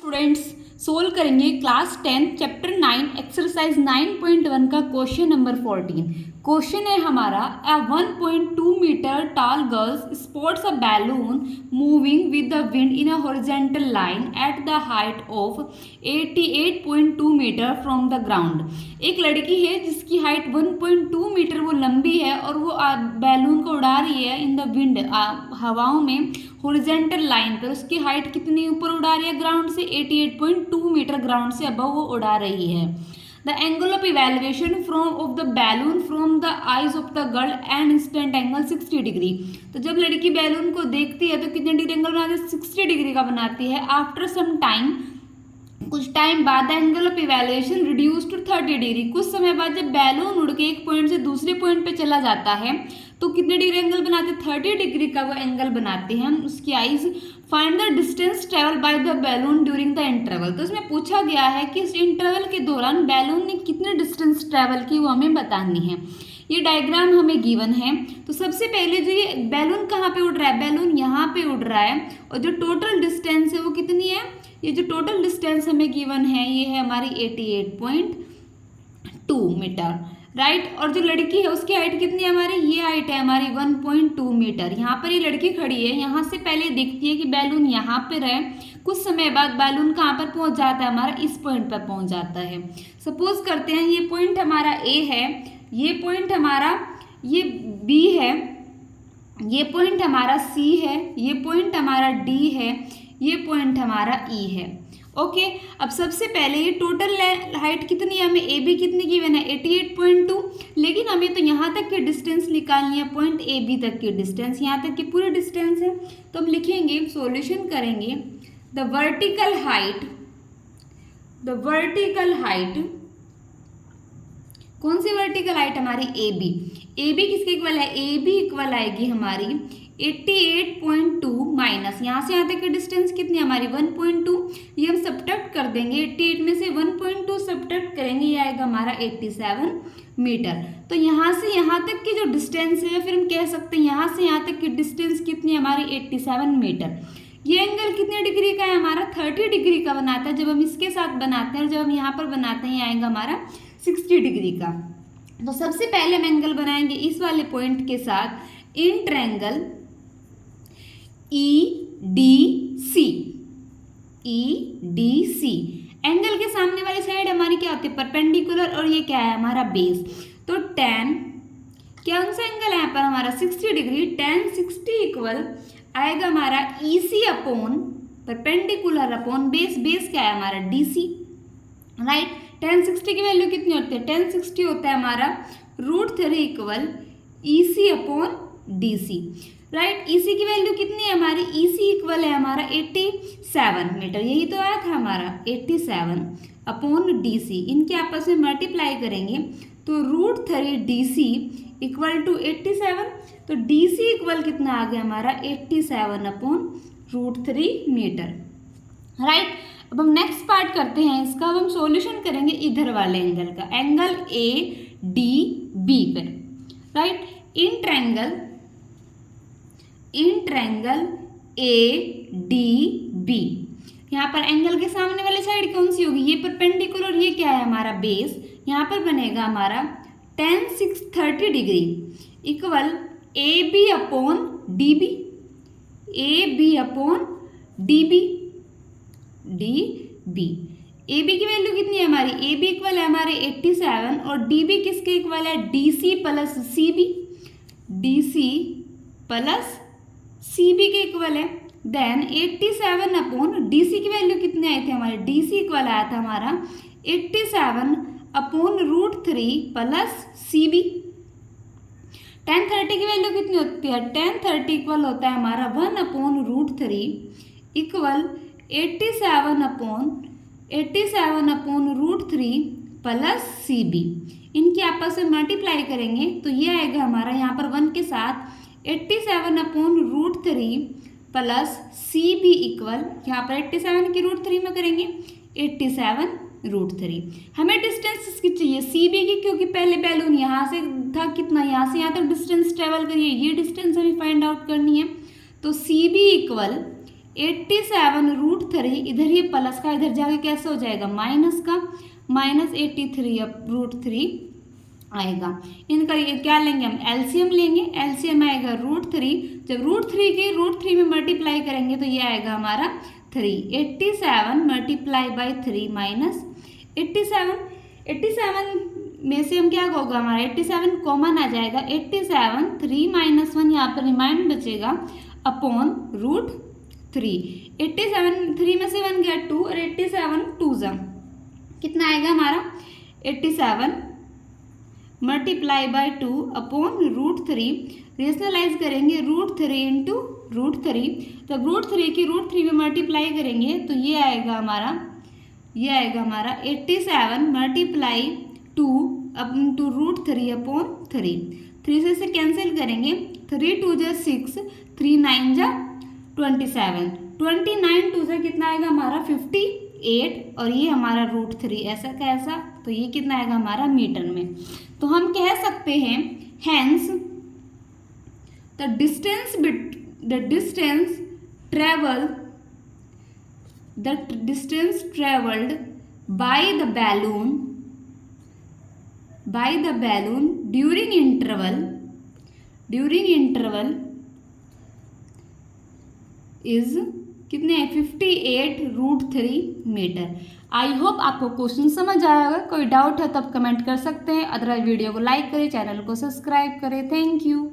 Students solve करेंगे class 10 chapter 9 exercise 9.1 का question number 14। Question है हमारा a 1.2 metre tall girls spots a balloon moving with the wind in a horizontal line at the height of 88.2 metre from the ground. एक लड़की है जिसकी height 1.2 metre वो लंबी है और वो बैलून को उड़ा रही है इन द विंड, हवाओं में हॉरिजॉन्टल लाइन पर। उसकी हाइट कितनी ऊपर उड़ा रही है ग्राउंड से? 88.2 मीटर ग्राउंड से अबव वो उड़ा रही है। The angle of evaluation from of the balloon from the eyes of the girl and instant angle 60 degree. तो जब लड़की बैलून को देखती है तो कितने डिग्री एंगल बनाती है? 60 डिग्री का बनाती है। आफ्टर सम टाइम, कुछ टाइम बाद, angle of evaluation reduce to 30 degree. कुछ समय बाद जब बैलून उड़ के एक पॉइंट से दूसरे पॉइंट पे चला जाता है तो कितने डिग्री एंगल बनाते हैं? 30 डिग्री का वो एंगल बनाते हैं उसकी eyes. Find the distance travel by the balloon during the interval. तो इसमें पूछा गया है कि इस इंटरवल के दौरान बैलून ने कितने डिस्टेंस ट्रेवल की वो हमें बतानी है। ये डायग्राम हमें गिवन है। तो सबसे पहले जो ये बैलून कहाँ पे उड़ रहा है? बैलून यहाँ पे उड़ रहा है और जो टोटल डिस्टेंस है वो कितनी है? ये जो टोटल डिस्टेंस हमें गिवन है ये है हमारी 88.2 मीटर, राइट। और जो लड़की है उसकी हाइट कितनी है हमारी? ये हाइट है हमारी 1.2 मीटर। यहाँ पर ये लड़की खड़ी है, यहाँ से पहले देखती है कि बैलून यहाँ पर है। कुछ समय बाद बैलून कहाँ पर पहुँच जाता है हमारा? इस पॉइंट पर पहुँच जाता है। सपोज करते हैं ये पॉइंट हमारा ए है, ये पॉइंट हमारा ये बी है, ये पॉइंट हमारा सी है, ये पॉइंट हमारा डी है, ये पॉइंट हमारा ई है। ओके, अब सबसे पहले ये टोटल हाइट कितनी है? हमें ए बी कितनी गिवन है? 88.2। लेकिन हमें तो यहाँ तक की डिस्टेंस निकालनी है, पॉइंट ए बी तक की डिस्टेंस, यहाँ तक की पूरी डिस्टेंस है। तो हम लिखेंगे, सॉल्यूशन करेंगे, द वर्टिकल हाइट, कौन सी वर्टिकल हाइट हमारी? A B. ए बी किसके इक्वल है? ए बी इक्वल आएगी हमारी 88.2 माइनस यहाँ से यहाँ तक की डिस्टेंस कितनी है हमारी? 1.2। ये हम सब्ट्रैक्ट कर देंगे, 88 में से 1.2 सब्ट्रैक्ट करेंगे, ये आएगा हमारा 87 मीटर। तो यहाँ से यहाँ तक की जो डिस्टेंस है फिर हम कह सकते हैं यहाँ से यहाँ तक की डिस्टेंस कितनी है हमारी? 87 मीटर। ये एंगल कितने डिग्री का है हमारा? 30 डिग्री का बनाता है जब हम इसके साथ बनाते हैं, और जब हम यहाँ पर बनाते हैं ये आएगा हमारा 60 डिग्री का। तो सबसे पहले हम एंगल बनाएंगे इस वाले पॉइंट के साथ इन ट्रायंगल EDC। एंगल के सामने वाली साइड हमारी क्या होती है? परपेंडिकुलर, और ये क्या है हमारा? बेस। तो tan, कौन सा एंगल है यहाँ पर हमारा? 60 डिग्री। tan 60 इक्वल आएगा हमारा EC upon perpendicular upon base. Base क्या है हमारा? DC, right. tan 60 की वैल्यू कितनी होती है? tan 60 होता है हमारा √3 equal EC upon DC, right. EC की वैल्यू कितनी है हमारी? EC इक्वल है हमारा 87 मीटर, यही तो आया था हमारा 87 अपॉन DC। इनके आपस में मल्टीप्लाई करेंगे तो √3 DC इक्वल टू 87। तो DC इक्वल कितना आ गया हमारा? 87 अपॉन √3 मीटर, राइट। अब हम नेक्स्ट पार्ट करते हैं इसका। अब हम सॉल्यूशन करेंगे इधर वाले एंगल का, एंगल ADB पर, राइट। इन ट्रायंगल ADB, यहाँ पर एंगल के सामने वाली साइड कौन सी होगी? ये परपेंडिकुलर, ये क्या है हमारा? बेस। यहाँ पर बनेगा हमारा tan 30 degree equal AB upon DB, AB upon DB। AB की वैल्यू कितनी है हमारी? AB इक्वल है हमारे 87 और DB किसके इक्वल है? DC plus CB, DC plus CB के इक्वल है। देन 87 अपॉन DC की वैल्यू कितनी आई थी हमारे? DC इक्वल आया था हमारा 87 अपॉन √3 प्लस CB। tan 30 की वैल्यू कितनी होती है? tan 30 इक्वल होता है हमारा 1 upon √3 equal 87 upon √3 plus CB। इनके आपस में मल्टीप्लाई करेंगे तो ये आएगा हमारा यहाँ पर 1 के साथ 87 अपॉन √3 प्लस CB इक्वल, यहाँ पर 87 की √3 में करेंगे 87 √3। हमें डिस्टेंस इसकी चाहिए CB की, क्योंकि पहले बैलून यहाँ से था, कितना यहाँ से यहाँ तक डिस्टेंस ट्रेवल करिए, ये डिस्टेंस हमें फाइंड आउट करनी है। तो CB इक्वल 87√3, इधर ये प्लस का इधर जाके कैसे हो जाएगा माइनस का, -83/√3 आएगा। इनका ये क्या लेंगे हम, एलसीएम लेंगे। एलसीएम आएगा √3, जब √3 की √3 में मल्टीप्लाई करेंगे तो ये आएगा हमारा 3। 87 मल्टीप्लाई बाई 3 माइनस 87 में से हम क्या होगा हमारा 87 कॉमन आ जाएगा। 87 3 - 1 यहाँ पर रिमाइंड बचेगा अपॉन √3। 87 3 में से 1 गया 2 और 87 2 जा कितना आएगा हमारा 87 मल्टीप्लाई बाई 2 अपॉन √3। रेशनलाइज करेंगे √3 इंटू √3, तब √3 की √3 में मल्टीप्लाई करेंगे तो ये आएगा हमारा 87 मल्टीप्लाई 2 इंटू √3 अपॉन 3। 3 से इसे कैंसिल करेंगे, 3 2 जा 6, 3 9 जा 27, 29 2 से कितना आएगा हमारा 58 और ये हमारा √3 ऐसा कैसा, तो ये कितना आएगा हमारा मीटर में। तो हम कह सकते हैं hence the distance travelled by the balloon during interval is कितने 58√3 मीटर। आई होप आपको क्वेश्चन समझ आया होगा। कोई डाउट है तो आप कमेंट कर सकते हैं, अदरवाइज वीडियो को लाइक करें, चैनल को सब्सक्राइब करें। Thank you.